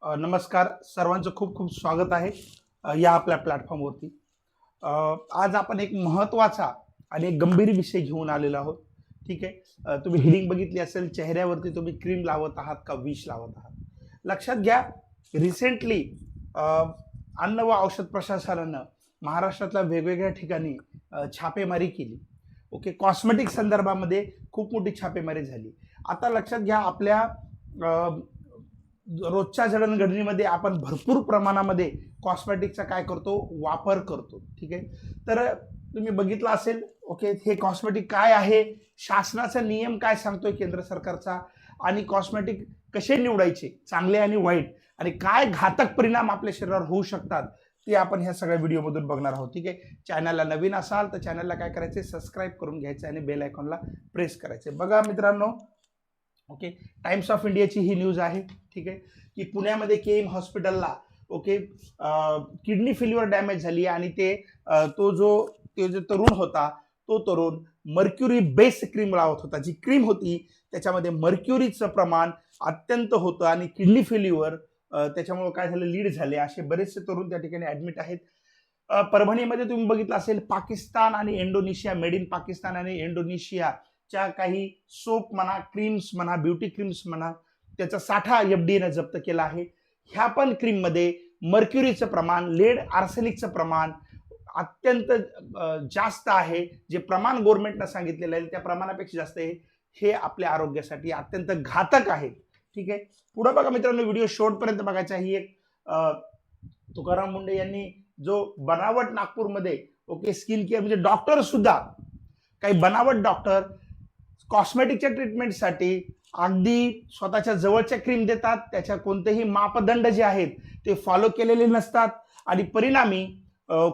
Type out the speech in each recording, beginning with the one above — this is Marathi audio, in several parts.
नमस्कार सर्वांचं खूप खूप स्वागत आहे या आपल्या प्लॅटफॉर्मवरती. आज आपण एक महत्त्वाचा आणि एक गंभीर विषय घेऊन आलेलो आहोत. ठीक आहे. तुम्ही हिडिंग बघितली असेल, चेहऱ्यावरती तुम्ही क्रीम लावत आहात का विष लावत आहात. लक्षात घ्या, रिसेंटली अन्न व औषध प्रशासनानं महाराष्ट्रातल्या वेगवेगळ्या ठिकाणी छापेमारी केली. ओके, कॉस्मेटिक संदर्भामध्ये खूप मोठी छापेमारी झाली. आता लक्षात घ्या, आपल्या रोजच्या जडणघडणीमध्ये आपण भरपूर प्रमाणामध्ये कॉस्मेटिकचा काय करतो, वापर करतो. ठीक आहे. तर तुम्ही बघितलं असेल, ओके, हे कॉस्मेटिक काय आहे, शासनाचा नियम काय सांगतोय केंद्र सरकारचा, आणि कॉस्मेटिक कसे निवडायचे, चांगले आणि वाईट, आणि काय घातक परिणाम आपल्या शरीरावर होऊ शकतात, ते आपण ह्या सगळ्या व्हिडिओमधून बघणार आहोत. ठीक आहे. चॅनलला नवीन असाल तर चॅनलला काय करायचे, सबस्क्राईब करून घ्यायचं आणि बेल आयकॉनला प्रेस करायचे. बघा मित्रांनो, ओके, टाइम्स ऑफ इंडियाची ही न्यूज आहे. ठीक आहे, की पुण्यामध्ये केम हॉस्पिटलला ओके किडनी फेल्युअर डॅमेज झाली आणि ते जो तरुण होता, तो तरुण मर्क्युरी बेस क्रीम लावत होता. जी क्रीम होती त्याच्यामध्ये मर्क्युरीचं प्रमाण अत्यंत होतं आणि किडनी फेल्युअर त्याच्यामुळे काय झालं, लीड झाले. असे बरेचसे तरुण त्या ठिकाणी ऍडमिट आहेत. परभणीमध्ये तुम्ही बघितलं असेल, पाकिस्तान आणि इंडोनेशिया, मेड इन पाकिस्तान आणि इंडोनेशियाच्या काही सोप म्हणा, क्रीम्स म्हणा, ब्युटी क्रीम्स म्हणा, त्याचा साठा एफडीएनं जप्त केला आहे. ह्या पण क्रीममध्ये मर्क्युरीचं प्रमाण, लेड आर्सेनिकचं प्रमाण अत्यंत जास्त आहे. जे प्रमाण गव्हर्नमेंटनं सांगितलेलं आहे त्या प्रमाणापेक्षा जास्त आहे. हे आपल्या आरोग्यासाठी अत्यंत घातक आहे. ठीक आहे. पुढे बघा मित्रांनो, व्हिडिओ शेवटपर्यंत बघायचा. ही एक तुकाराम मुंडे यांनी जो बनावट नागपूरमध्ये ओके स्किन केअर, म्हणजे डॉक्टर सुद्धा, काही बनावट डॉक्टर कॉस्मेटिकच्या ट्रीटमेंटसाठी अगदी स्वतःच्या जवळच्या क्रीम देतात, त्याच्या कोणतेही मापदंड जे आहेत ते फॉलो केलेले नसतात आणि परिणामी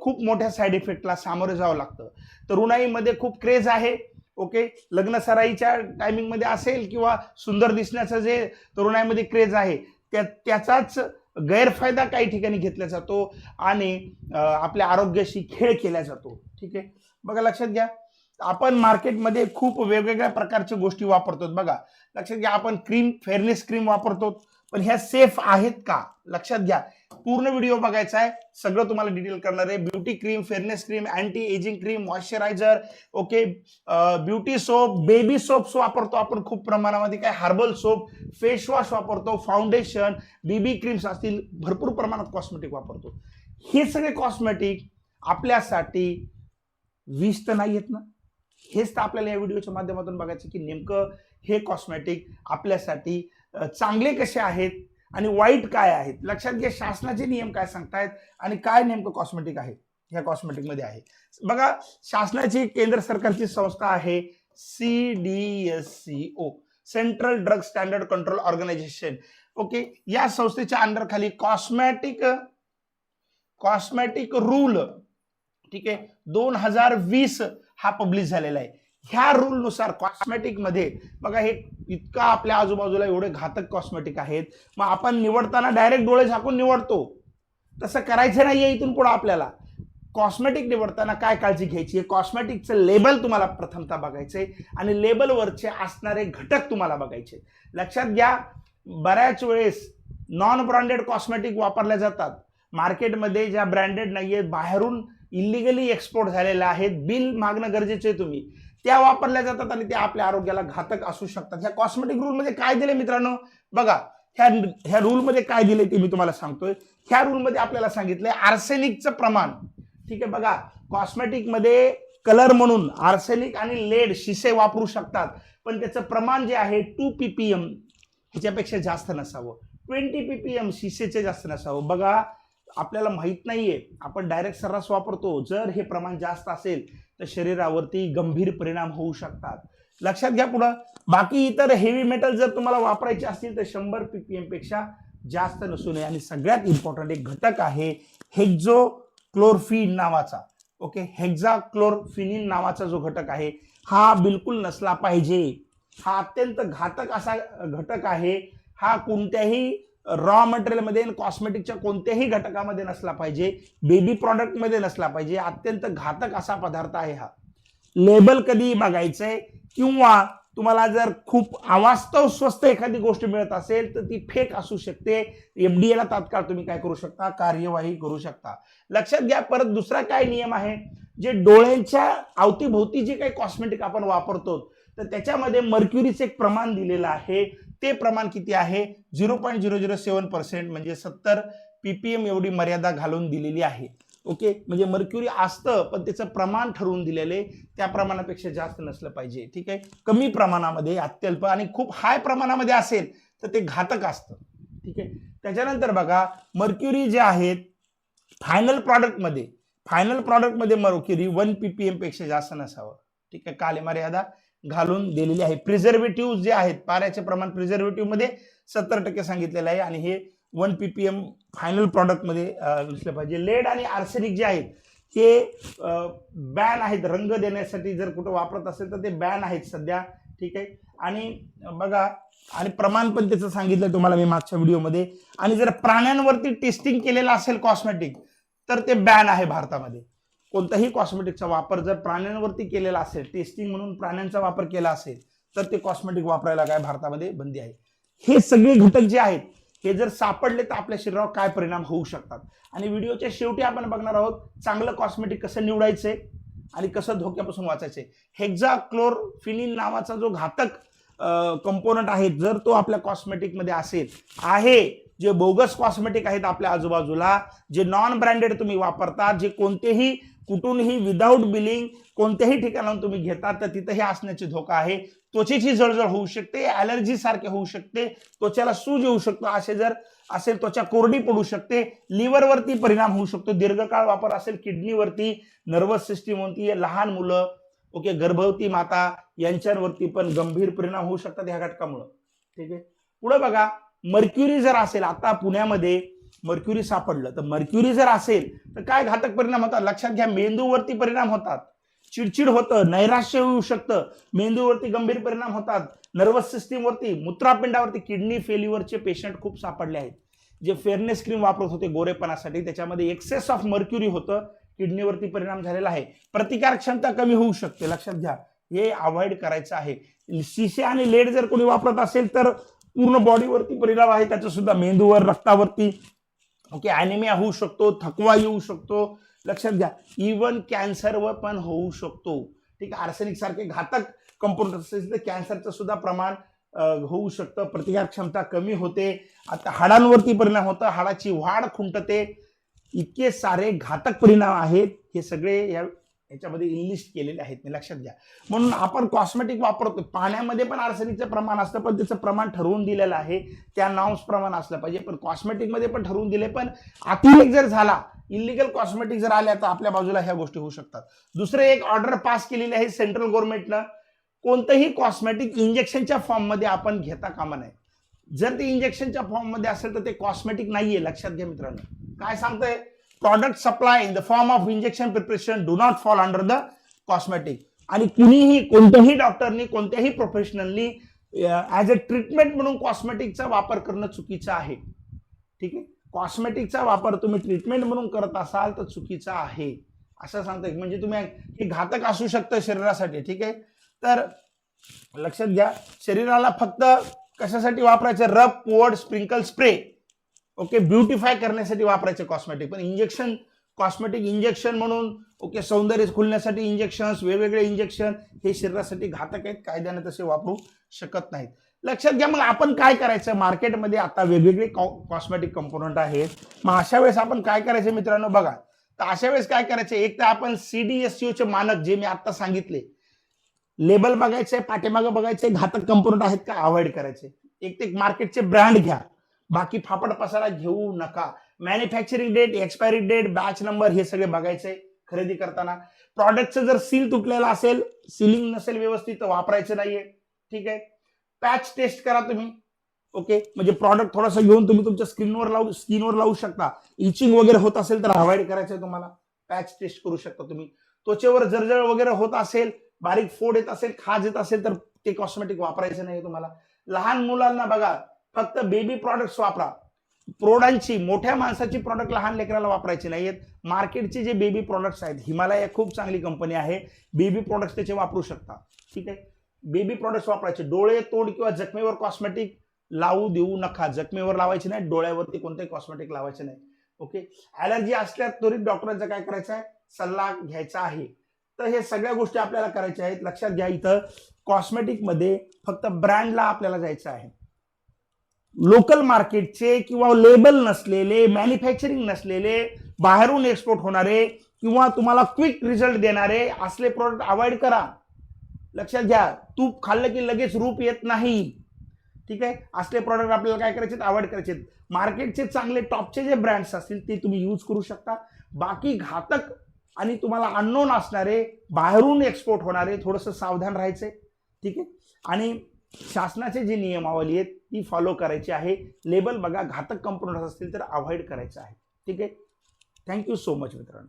खूप मोठ्या साईड इफेक्टला सामोरे जावं लागतं. तरुणाईमध्ये खूप क्रेज आहे. ओके, लग्न सराईच्या टायमिंगमध्ये असेल किंवा सुंदर दिसण्याचं जे तरुणाईमध्ये क्रेज आहे त्याचाच गैरफायदा काही ठिकाणी घेतला जातो आणि आपल्या आरोग्याशी खेळ केला जातो. ठीक आहे. बघा, लक्षात घ्या, आपण मार्केटमध्ये खूप वेगवेगळ्या प्रकारच्या गोष्टी वापरतो. बघा, लक्षात घ्या, आपण क्रीम, फेअरनेस क्रीम वापरतो, पण ह्या सेफ आहेत का, लक्षात घ्या. पूर्ण व्हिडिओ बघायचा आहे, सगळं तुम्हाला डिटेल करणार आहे. Beauty cream, fairness cream, anti ageing cream, moisturiser, okay, beauty soap, baby soaps वापरतो आपण खूप प्रमाणामध्ये, काय हर्बल सोप, फेस वॉश वापरतो, फाउंडेशन, बीबी क्रीम्स असतील, भरपूर प्रमाणात कॉस्मेटिक वापरतो. हे सगळे कॉस्मेटिक आपल्यासाठी विष तर नाही आहेत ना. हेच तर आपल्याला या व्हिडिओच्या माध्यमातून बघायचं की नेमकं हे कॉस्मेटिक आपल्यासाठी चांगले कसे आहेत आणि वाईट काय आहेत. लक्षात घ्या, शासनाचे नियम काय सांगतायत आणि काय नेमकं कॉस्मेटिक आहे ह्या कॉस्मेटिकमध्ये आहे. बघा, शासनाची केंद्र सरकारची संस्था आहे CDSCO, central drug standard control organisation. Okay, या संस्थेच्या अंडर खाली कॉस्मेटिक रूल, ठीक आहे, 2020 हा पब्लिश झालेला आहे. ह्या रूल नुसार कॉस्मेटिक मध्ये बघा, हे इतका आपल्या आजूबाजूला एवढे घातक कॉस्मेटिक आहेत, मग आपण निवडताना डायरेक्ट डोळे झाकून निवडतो. तसं करायचं नाहीये. इथून पुढे आपल्याला कॉस्मेटिक निवडताना काय काळजी घ्यायची, कॉस्मेटिकचं लेबल तुम्हाला प्रथमतः बघायचंय आणि लेबलवरचे असणारे घटक तुम्हाला बघायचे. लक्षात घ्या, बऱ्याच वेळेस नॉन ब्रँडेड कॉस्मेटिक वापरल्या जातात मार्केटमध्ये, ज्या ब्रँडेड नाहीये, बाहेरून इलिगली एक्सपोर्ट झालेल्या आहेत, बिल मागणं गरजेचं आहे तुम्ही, त्या वापरल्या जातात आणि त्या आपल्या आरोग्याला घातक असू शकतात. ह्या कॉस्मेटिक रूलमध्ये काय दिले मित्रांनो, बघा, ह्या रूलमध्ये काय दिले ते मी तुम्हाला सांगतोय. ह्या रूलमध्ये आपल्याला सांगितलंय आर्सेनिकचं प्रमाण. ठीक आहे. बघा, कॉस्मेटिकमध्ये कलर म्हणून आर्सेनिक आणि लेड शिसे वापरू शकतात, पण त्याचं प्रमाण जे आहे 2 ppm ह्याच्यापेक्षा जास्त नसावं, 20 ppm शिसेचे जास्त नसावं. बघा, आपल्याला माहित नाहीये, आपण डायरेक्ट सर्रास वापरतो. जर हे प्रमाण जास्त असेल तर शरीरावरती गंभीर परिणाम होऊ शकतात. लक्षात घ्या. पुढं बाकी इतर हेवी मेटल जर तुम्हाला वापरायचे असतील तर 100 ppm पेक्षा जास्त नसू नये. आणि सगळ्यात इम्पॉर्टंट एक घटक आहे हेक्झोक्लोरफिन नावाचा. ओके, हेक्झाक्लोरफिनिन नावाचा जो घटक आहे हा बिलकुल नसला पाहिजे. हा अत्यंत घातक असा घटक आहे. हा कोणत्याही रॉ मटेरियलमध्ये, कॉस्मेटिकच्या कोणत्याही घटकामध्ये नसला पाहिजे, बेबी प्रॉडक्टमध्ये नसला पाहिजे. अत्यंत घातक असा पदार्थ आहे हा. लेबल कधी बघायचंय किंवा तुम्हाला जर खूप अवास्तव स्वस्त एखादी गोष्ट मिळत असेल तर ती फेक असू शकते, FDA ला तात्काळ तुम्ही काय करू शकता, कार्यवाही करू शकता. लक्षात घ्या. परत दुसरा काय नियम आहे, जे डोळ्यांच्या अवतीभोवती जे काही कॉस्मेटिक आपण वापरतो तर त्याच्यामध्ये मर्क्युरीचं एक प्रमाण दिलेलं आहे. ते प्रमाण किती आहे, 0.007% म्हणजे 70 ppm एवढी मर्यादा घालून दिलेली आहे. ओके, म्हणजे मर्क्युरी असतं पण त्याचं प्रमाण ठरवून दिलेले त्या प्रमाणापेक्षा जास्त नसलं पाहिजे. ठीक आहे, कमी प्रमाणामध्ये अत्यल्प आणि खूप हाय प्रमाणामध्ये असेल तर ते घातक असतं. ठीक आहे. त्याच्यानंतर बघा, मर्क्युरी जे आहेत फायनल प्रॉडक्टमध्ये मर्क्युरी 1 ppm पेक्षा जास्त नसावं. ठीक आहे, काले मर्यादा घालून दिलेली आहे. प्रिझर्वेटिव्ह जे आहेत, पाऱ्याचे प्रमाण प्रिझर्वेटिव्ह मध्ये 70% सांगितलेलं आहे आणि हे 1 ppm फायनल प्रॉडक्टमध्ये नसलं पाहिजे. लेड आणि आर्सेनिक जे आहेत हे बॅन आहेत रंग देण्यासाठी, जर कुठं वापरत असेल तर ते बॅन आहेत सध्या. ठीक आहे, आणि बघा, आणि प्रमाण पण त्याचं सांगितलं तुम्हाला मी मागच्या व्हिडिओमध्ये. आणि जर प्राण्यांवरती टेस्टिंग केलेलं असेल कॉस्मेटिक तर ते बॅन आहे भारतामध्ये. कोणताही कॉस्मेटिकचा वापर जर प्राण्यांवरती केलेला असेल, टेस्टिंग म्हणून प्राण्यांचा वापर केला असेल तर ते कॉस्मेटिक वापरायला काय भारतामध्ये बंदी आहे. हे सगळे घटक जे आहेत हे जर सापडले तर आपल्या शरीरावर काय परिणाम होऊ शकतात. आणि व्हिडिओच्या शेवटी आपण बघणार आहोत चांगलं कॉस्मेटिक कसं निवडायचंय आणि कसं धोक्यापासून वाचायचंय. हेक्झाक्लोरफिनिन नावाचा जो घातक कंपोनंट आहे, जर तो आपल्या कॉस्मेटिकमध्ये असेल, आहे जे बोगस कॉस्मेटिक आहेत आपल्या आजूबाजूला, जे नॉन ब्रँडेड तुम्ही वापरता, जे कोणतेही कुठूनही विदाऊट बिलिंग कोणत्याही ठिकाणाहून तुम्ही घेतात तर तिथं हे असण्याचे धोका आहे. त्वचेची जळजळ होऊ शकते, ॲलर्जी सारखे होऊ शकते, त्वचेला सूज येऊ शकतो, असे जर असेल त्वचा कोरडी पडू शकते, लिव्हरवरती परिणाम होऊ शकतो, दीर्घकाळ वापर असेल किडनीवरती, नर्वस सिस्टीमवरती, लहान मुलं, ओके, गर्भवती माता यांच्यावरती पण गंभीर परिणाम होऊ शकतात ह्या घटकामुळे. ठीक आहे. पुढे बघा, मर्क्युरी जर असेल, आता पुण्यामध्ये मर्क्युरी सापडलं, तर मर्क्युरी जर असेल तर काय घातक परिणाम होतात लक्षात घ्या. मेंदूवरती परिणाम होतात, चिडचिड होतं, नैराश्य होऊ शकतं, मेंदूवरती गंभीर परिणाम होतात, नर्वस सिस्टीमवरती, मूत्रापिंडावरती, किडनी फेल्युअरचे पेशंट खूप सापडले आहेत. जे फेअरनेस क्रीम वापरत होते गोरेपणासाठी त्याच्यामध्ये एक्सेस ऑफ मर्क्युरी होतं, किडनीवरती परिणाम झालेला आहे. प्रतिकार क्षमता कमी होऊ शकते, लक्षात घ्या, हे अवॉइड करायचं आहे. शिसे आणि लेड जर कोणी वापरत असेल तर पूर्ण बॉडीवरती परिणाम आहे त्याचा सुद्धा, मेंदूवर, रक्तावरती, ओके, ॲनिमिया होऊ शकतो, थकवा येऊ शकतो, लक्षात घ्या, इव्हन कॅन्सरवर पण होऊ शकतो. ठीक आहे, आर्सेनिक सारखे घातक कंपोनंट असेल तर कॅन्सरचं सुद्धा प्रमाण होऊ शकतं, प्रतिकार क्षमता कमी होते, आता हाडांवरती परिणाम होतं, हाडाची वाढ खुंटते, इतके सारे घातक परिणाम आहेत. हे सगळे याच्यामध्ये इनलिस्ट केलेले आहेत, लक्षात घ्या. म्हणून आपण कॉस्मेटिक वापरतो, पाण्यामध्ये पण आर्सेनिकचं प्रमाण असतं पण त्याचं प्रमाण ठरवून दिलेलं आहे, त्या नॉर्म्स प्रमाण असलं पाहिजे. पण कॉस्मेटिकमध्ये पण ठरवून दिले, पण अतिरेक जर झाला, इलिगल कॉस्मेटिक जर आल्या तर आपल्या बाजूला ह्या गोष्टी होऊ शकतात. दुसरे एक ऑर्डर पास केलेली आहे सेंट्रल गव्हर्नमेंटनं, कोणतंही कॉस्मेटिक इंजेक्शनच्या फॉर्ममध्ये आपण घेता कामा नये. जर ते इंजेक्शनच्या फॉर्ममध्ये असेल तर ते कॉस्मेटिक नाहीये, लक्षात घ्या मित्रांनो. काय सांगतंय, product supply in the form of injection preparation do not fall under the cosmetic. आणि कुणीही, कोणत्याही डॉक्टरनी, कोणत्याही प्रोफेशनलनी ऍज अ ट्रीटमेंट म्हणून कॉस्मेटिकचा वापर करणं चुकीचं आहे. ठीक आहे, कॉस्मेटिकचा वापर तुम्ही ट्रीटमेंट म्हणून करत असाल तर चुकीचा आहे असं सांगतंय. म्हणजे तुम्ही हे घातक असू शकतं शरीरासाठी. ठीक आहे, तर लक्षात घ्या, शरीराला फक्त कशासाठी वापरायचं, रब, पोअर्ड, स्प्रिंकल, स्प्रे, ओके, ब्युटिफाय करण्यासाठी वापरायचे कॉस्मेटिक. पण इंजेक्शन, कॉस्मेटिक इंजेक्शन म्हणून, ओके, सौंदर्य खुलण्यासाठी इंजेक्शन, वेगवेगळे इंजेक्शन हे शरीरासाठी घातक आहेत, कायद्याने तसे वापरू शकत नाहीत. लक्षात घ्या. मग आपण काय करायचं, मार्केटमध्ये आता वेगवेगळे कॉस्मेटिक कंपोनंट आहेत, मग अशा वेळेस आपण काय करायचं मित्रांनो बघा. तर अशा वेळेस काय करायचं, एक तर आपण CDSCO चे मानक जे मी आता सांगितले, लेबल बघायचे, पाठीमागं बघायचे, घातक कंपोनंट आहेत का अवॉइड करायचे. एक ते मार्केटचे ब्रँड घ्या, बाकी फापड पसारा घेऊ नका. Manufacturing date, expiry date, batch number हे सगळे बघायचे खरेदी करताना. प्रॉडक्टचं जर सील तुटलेलं असेल, सीलिंग नसेल व्यवस्थित तर वापरायचं नाहीये. ठीक आहे, पॅच टेस्ट करा तुम्ही, ओके, म्हणजे प्रॉडक्ट थोडासा घेऊन तुम्ही तुमच्या स्किनवर लावू शकता. इचिंग वगैरे होत असेल तर अवॉइड करायचंय तुम्हाला, पॅच टेस्ट करू शकता तुम्ही. त्वचेवर जळजळ वगैरे होत असेल, बारीक फोड येत असेल, खाज येत असेल तर ते कॉस्मेटिक वापरायचं नाही तुम्हाला. लहान मुलांना बघा, फक्त बेबी प्रॉडक्ट्स वापरा, प्रौढांची, मोठ्या माणसाची प्रॉडक्ट लहान लेकराला वापरायचे नाहीयेत. मार्केटचे जे बेबी प्रॉडक्ट्स आहेत, हिमालया खूप चांगली कंपनी आहे, बेबी प्रॉडक्ट्स त्याचे वापरू शकता. ठीक आहे, बेबी प्रोडक्ट्स वापरायचे. डोळे, तोंड किंवा जखमेवर कॉस्मेटिक लावू देऊ नका. जखमेवर लावायचे नाही, डोळ्यावरती कोणतेही कॉस्मेटिक लावायचे नाही. ओके. ॲलर्जी असल्यास त्वरित डॉक्टरांचा काय करायचा आहे, सल्ला घ्यायचा आहे. तर हे सगळ्या गोष्टी आपल्याला करायच्या आहेत. लक्षात घ्या, इथं कॉस्मेटिकमध्ये फक्त ब्रँडला आपल्याला जायचं आहे. लोकल मार्केटचे किंवा लेबल नसलेले, मॅन्युफॅक्चरिंग नसलेले, बाहेरून एक्सपोर्ट होणारे किंवा तुम्हाला क्विक रिझल्ट देणारे असले प्रोडक्ट अवॉइड करा. लक्षात घ्या, तूप खाल्लं की लगेच रूप येत नाही. ठीक आहे, असले प्रोडक्ट आपल्याला काय करायचे, अवॉइड करायचे. मार्केटचे चांगले टॉपचे जे ब्रँड्स असतील ते तुम्ही यूज करू शकता. बाकी घातक आणि तुम्हाला अननोन असणारे, बाहेरून एक्सपोर्ट होणारे थोडंसं सावधान राहायचंय. ठीक आहे, आणि शासनाचे जे नियमावली आहेत ती फॉलो करायची आहे. लेबल बघा, घातक कंपोनंट्स असतील तर अवॉइड करायचं आहे. ठीक आहे. थँक्यू सो मच मित्रांनो.